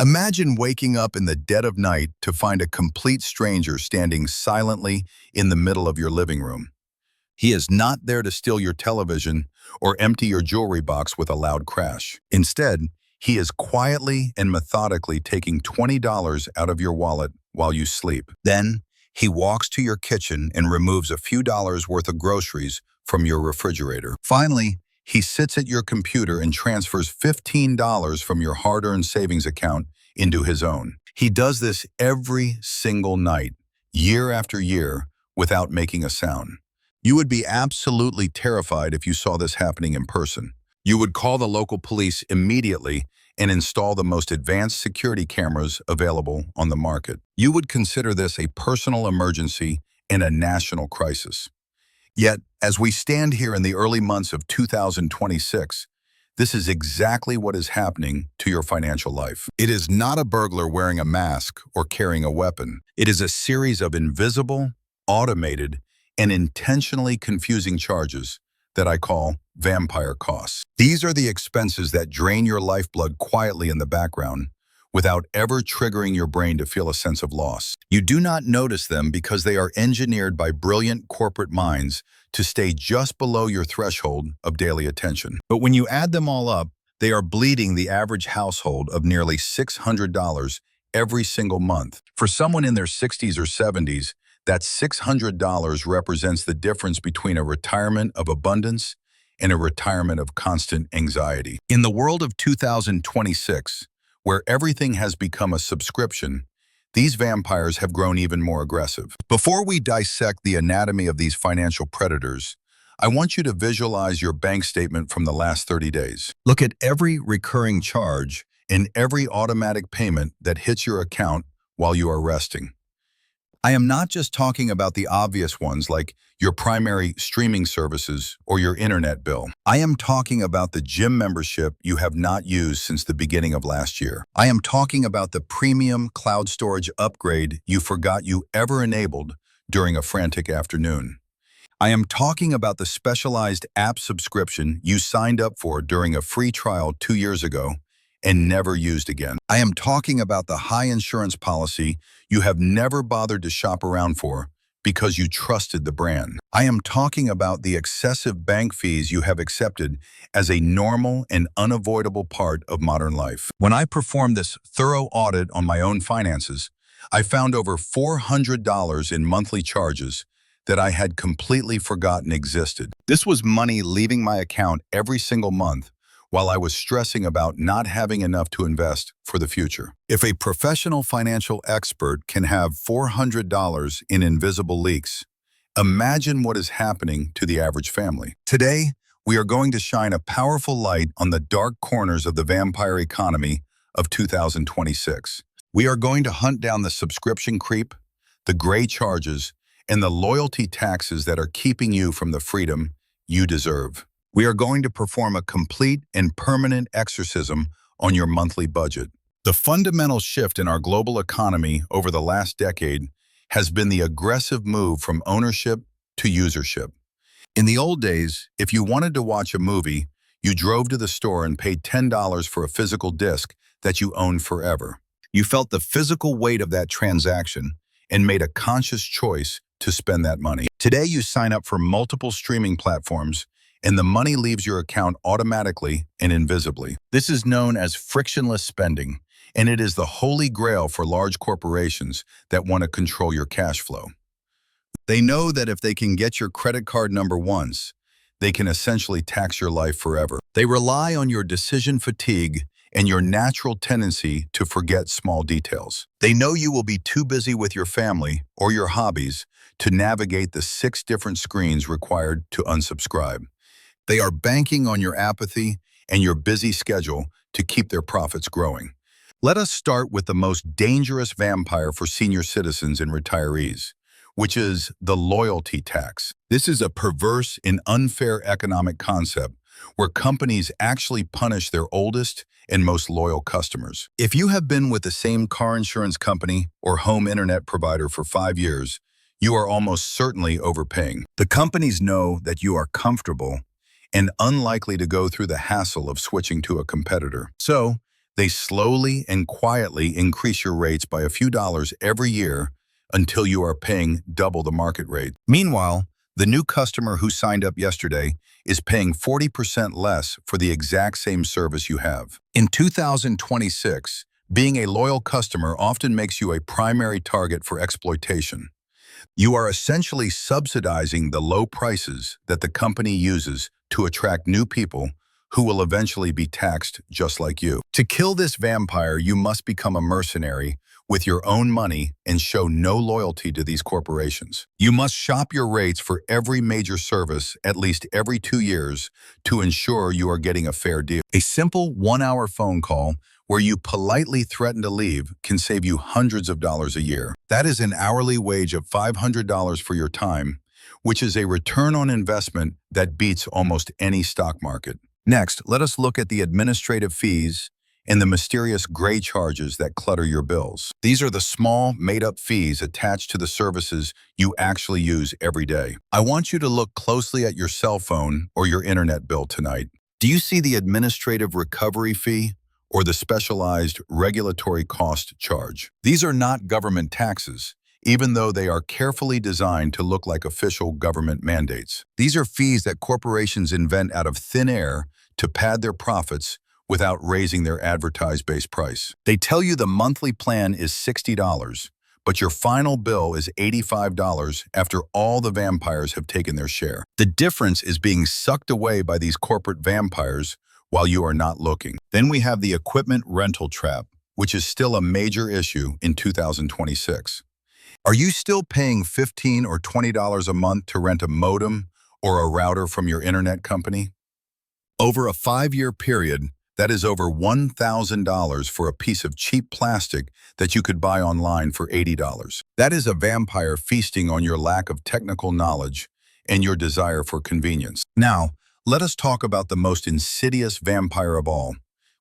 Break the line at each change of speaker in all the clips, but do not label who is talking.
Imagine waking up in the dead of night to find a complete stranger standing silently in the middle of your living room. He is not there to steal your television or empty your jewelry box with a loud crash. Instead, he is quietly and methodically taking $20 out of your wallet while you sleep. Then, he walks to your kitchen and removes a few dollars worth of groceries from your refrigerator. Finally, he sits at your computer and transfers $15 from your hard-earned savings account into his own. He does this every single night, year after year, without making a sound. You would be absolutely terrified if you saw this happening in person. You would call the local police immediately and install the most advanced security cameras available on the market. You would consider this a personal emergency and a national crisis. Yet, as we stand here in the early months of 2026, this is exactly what is happening to your financial life. It is not a burglar wearing a mask or carrying a weapon. It is a series of invisible, automated, and intentionally confusing charges that I call vampire costs. These are the expenses that drain your lifeblood quietly in the background without ever triggering your brain to feel a sense of loss. You do not notice them because they are engineered by brilliant corporate minds to stay just below your threshold of daily attention. But when you add them all up, they are bleeding the average household of nearly $600 every single month. For someone in their 60s or 70s, that $600 represents the difference between a retirement of abundance and a retirement of constant anxiety. In the world of 2026, where everything has become a subscription, these vampires have grown even more aggressive. Before we dissect the anatomy of these financial predators, I want you to visualize your bank statement from the last 30 days. Look at every recurring charge and every automatic payment that hits your account while you are resting. I am not just talking about the obvious ones like your primary streaming services or your internet bill. I am talking about the gym membership you have not used since the beginning of last year. I am talking about the premium cloud storage upgrade you forgot you ever enabled during a frantic afternoon. I am talking about the specialized app subscription you signed up for during a free trial 2 years ago and never used again. I am talking about the high insurance policy you have never bothered to shop around for because you trusted the brand. I am talking about the excessive bank fees you have accepted as a normal and unavoidable part of modern life. When I performed this thorough audit on my own finances, I found over $400 in monthly charges that I had completely forgotten existed. This was money leaving my account every single month while I was stressing about not having enough to invest for the future. If a professional financial expert can have $400 in invisible leaks, imagine what is happening to the average family. Today, we are going to shine a powerful light on the dark corners of the vampire economy of 2026. We are going to hunt down the subscription creep, the gray charges, and the loyalty taxes that are keeping you from the freedom you deserve. We are going to perform a complete and permanent exorcism on your monthly budget. The fundamental shift in our global economy over the last decade has been the aggressive move from ownership to usership. In the old days, if you wanted to watch a movie, you drove to the store and paid $10 for a physical disc that you owned forever. You felt the physical weight of that transaction and made a conscious choice to spend that money. Today, you sign up for multiple streaming platforms and the money leaves your account automatically and invisibly. This is known as frictionless spending, and it is the holy grail for large corporations that want to control your cash flow. They know that if they can get your credit card number once, they can essentially tax your life forever. They rely on your decision fatigue and your natural tendency to forget small details. They know you will be too busy with your family or your hobbies to navigate the 6 different screens required to unsubscribe. They are banking on your apathy and your busy schedule to keep their profits growing. Let us start with the most dangerous vampire for senior citizens and retirees, which is the loyalty tax. This is a perverse and unfair economic concept where companies actually punish their oldest and most loyal customers. If you have been with the same car insurance company or home internet provider for 5 years, you are almost certainly overpaying. The companies know that you are comfortable and unlikely to go through the hassle of switching to a competitor. So, They slowly and quietly increase your rates by a few dollars every year until you are paying double the market rate. Meanwhile, the new customer who signed up yesterday is paying 40% less for the exact same service you have. In 2026, being a loyal customer often makes you a primary target for exploitation. You are essentially subsidizing the low prices that the company uses to attract new people who will eventually be taxed just like you. To kill this vampire, you must become a mercenary with your own money and show no loyalty to these corporations. You must shop your rates for every major service at least every 2 years to ensure you are getting a fair deal. A simple 1-hour phone call where you politely threaten to leave can save you hundreds of dollars a year. That is an hourly wage of $500 for your time, which is a return on investment that beats almost any stock market. Next, let us look at the administrative fees and the mysterious gray charges that clutter your bills. These are the small, made-up fees attached to the services you actually use every day. I want you to look closely at your cell phone or your internet bill tonight. Do you see the administrative recovery fee or the specialized regulatory cost charge? These are not government taxes, even though they are carefully designed to look like official government mandates. These are fees that corporations invent out of thin air to pad their profits without raising their advertised base price. They tell you the monthly plan is $60, but your final bill is $85 after all the vampires have taken their share. The difference is being sucked away by these corporate vampires while you are not looking. Then we have the equipment rental trap, which is still a major issue in 2026. Are you still paying $15 or $20 a month to rent a modem or a router from your internet company? Over a 5-year period, that is over $1,000 for a piece of cheap plastic that you could buy online for $80. That is a vampire feasting on your lack of technical knowledge and your desire for convenience. Now, let us talk about the most insidious vampire of all,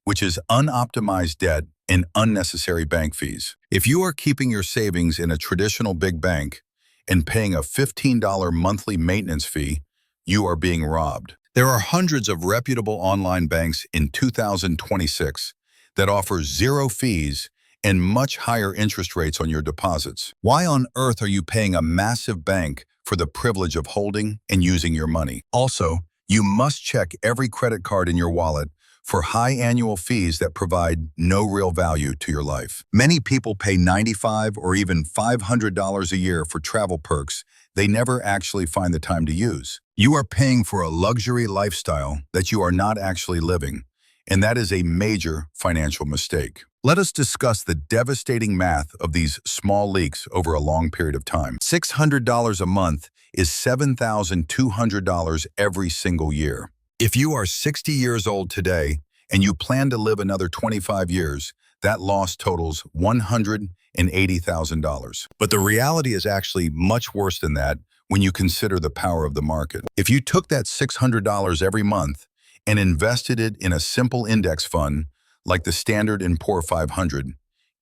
which is unoptimized debt and unnecessary bank fees. If you are keeping your savings in a traditional big bank and paying a $15 monthly maintenance fee, you are being robbed. There are hundreds of reputable online banks in 2026 that offer zero fees and much higher interest rates on your deposits. Why on earth are you paying a massive bank for the privilege of holding and using your money? Also, you must check every credit card in your wallet for high annual fees that provide no real value to your life. Many people pay $95 or even $500 a year for travel perks they never actually find the time to use. You are paying for a luxury lifestyle that you are not actually living, and that is a major financial mistake. Let us discuss the devastating math of these small leaks over a long period of time. $600 a month is $7,200 every single year. If you are 60 years old today and you plan to live another 25 years, that loss totals $180,000. But the reality is actually much worse than that when you consider the power of the market. If you took that $600 every month and invested it in a simple index fund like the Standard & Poor 500,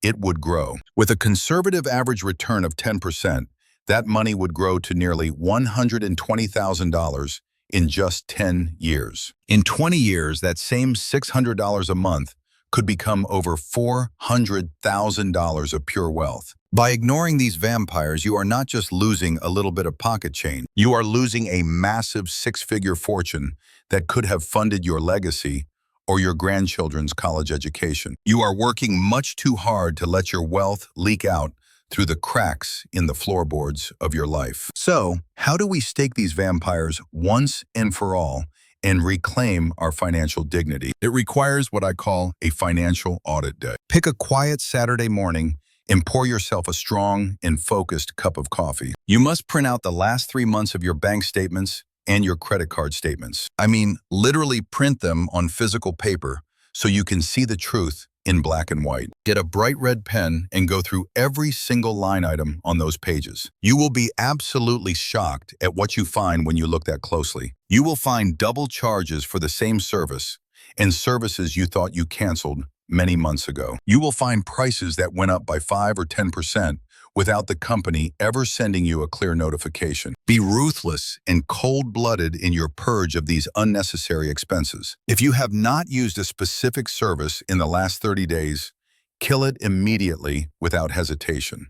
it would grow. With a conservative average return of 10%, that money would grow to nearly $120,000 in just 10 years. In 20 years, that same $600 a month could become over $400,000 of pure wealth. By ignoring these vampires, you are not just losing a little bit of pocket change. You are losing a massive 6-figure fortune that could have funded your legacy or your grandchildren's college education. You are working much too hard to let your wealth leak out through the cracks in the floorboards of your life. So, how do we stake these vampires once and for all and reclaim our financial dignity? It requires what I call a financial audit day. Pick a quiet Saturday morning and pour yourself a strong and focused cup of coffee. You must print out the last 3 months of your bank statements and your credit card statements. I mean, literally print them on physical paper so you can see the truth in black and white. Get a bright red pen and go through every single line item on those pages. You will be absolutely shocked at what you find when you look that closely. You will find double charges for the same service and services you thought you canceled many months ago. You will find prices that went up by 5 or 10% without the company ever sending you a clear notification. Be ruthless and cold-blooded in your purge of these unnecessary expenses. If you have not used a specific service in the last 30 days, kill it immediately without hesitation.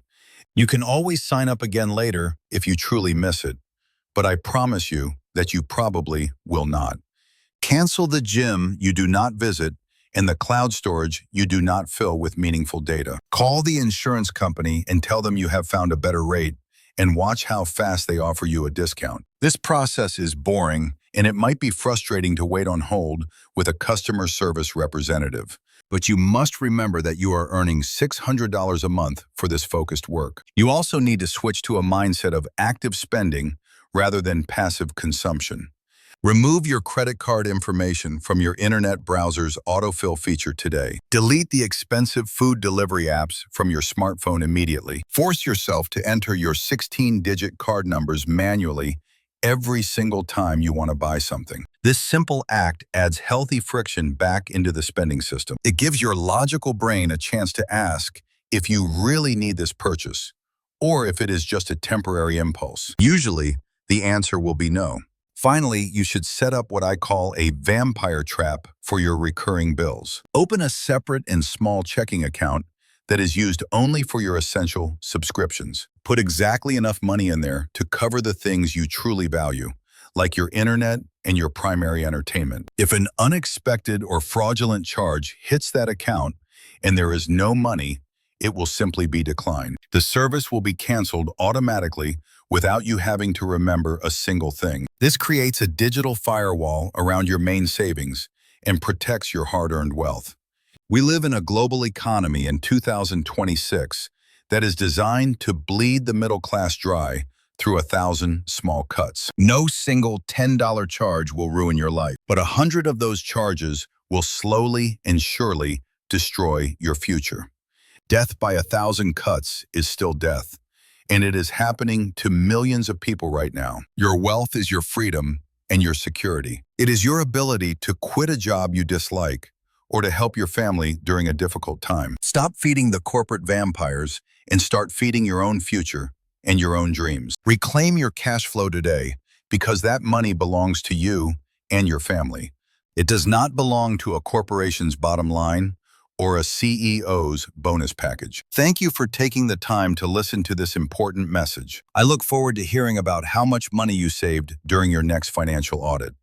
You can always sign up again later if you truly miss it, but I promise you that you probably will not. Cancel the gym you do not visit and the cloud storage you do not fill with meaningful data. Call the insurance company and tell them you have found a better rate and watch how fast they offer you a discount. This process is boring and it might be frustrating to wait on hold with a customer service representative. But you must remember that you are earning $600 a month for this focused work. You also need to switch to a mindset of active spending rather than passive consumption. Remove your credit card information from your internet browser's autofill feature today. Delete the expensive food delivery apps from your smartphone immediately. Force yourself to enter your 16-digit card numbers manually every single time you want to buy something. This simple act adds healthy friction back into the spending system. It gives your logical brain a chance to ask if you really need this purchase, or if it is just a temporary impulse. Usually, the answer will be no. Finally, you should set up what I call a vampire trap for your recurring bills. Open a separate and small checking account that is used only for your essential subscriptions. Put exactly enough money in there to cover the things you truly value, like your internet and your primary entertainment. If an unexpected or fraudulent charge hits that account and there is no money, it will simply be declined. The service will be canceled automatically without you having to remember a single thing. This creates a digital firewall around your main savings and protects your hard-earned wealth. We live in a global economy in 2026 that is designed to bleed the middle class dry through 1,000 small cuts. No single $10 charge will ruin your life, but 100 of those charges will slowly and surely destroy your future. Death by 1,000 cuts is still death, and it is happening to millions of people right now. Your wealth is your freedom and your security. It is your ability to quit a job you dislike or to help your family during a difficult time. Stop feeding the corporate vampires and start feeding your own future and your own dreams. Reclaim your cash flow today because that money belongs to you and your family. It does not belong to a corporation's bottom line or a CEO's bonus package. Thank you for taking the time to listen to this important message. I look forward to hearing about how much money you saved during your next financial audit.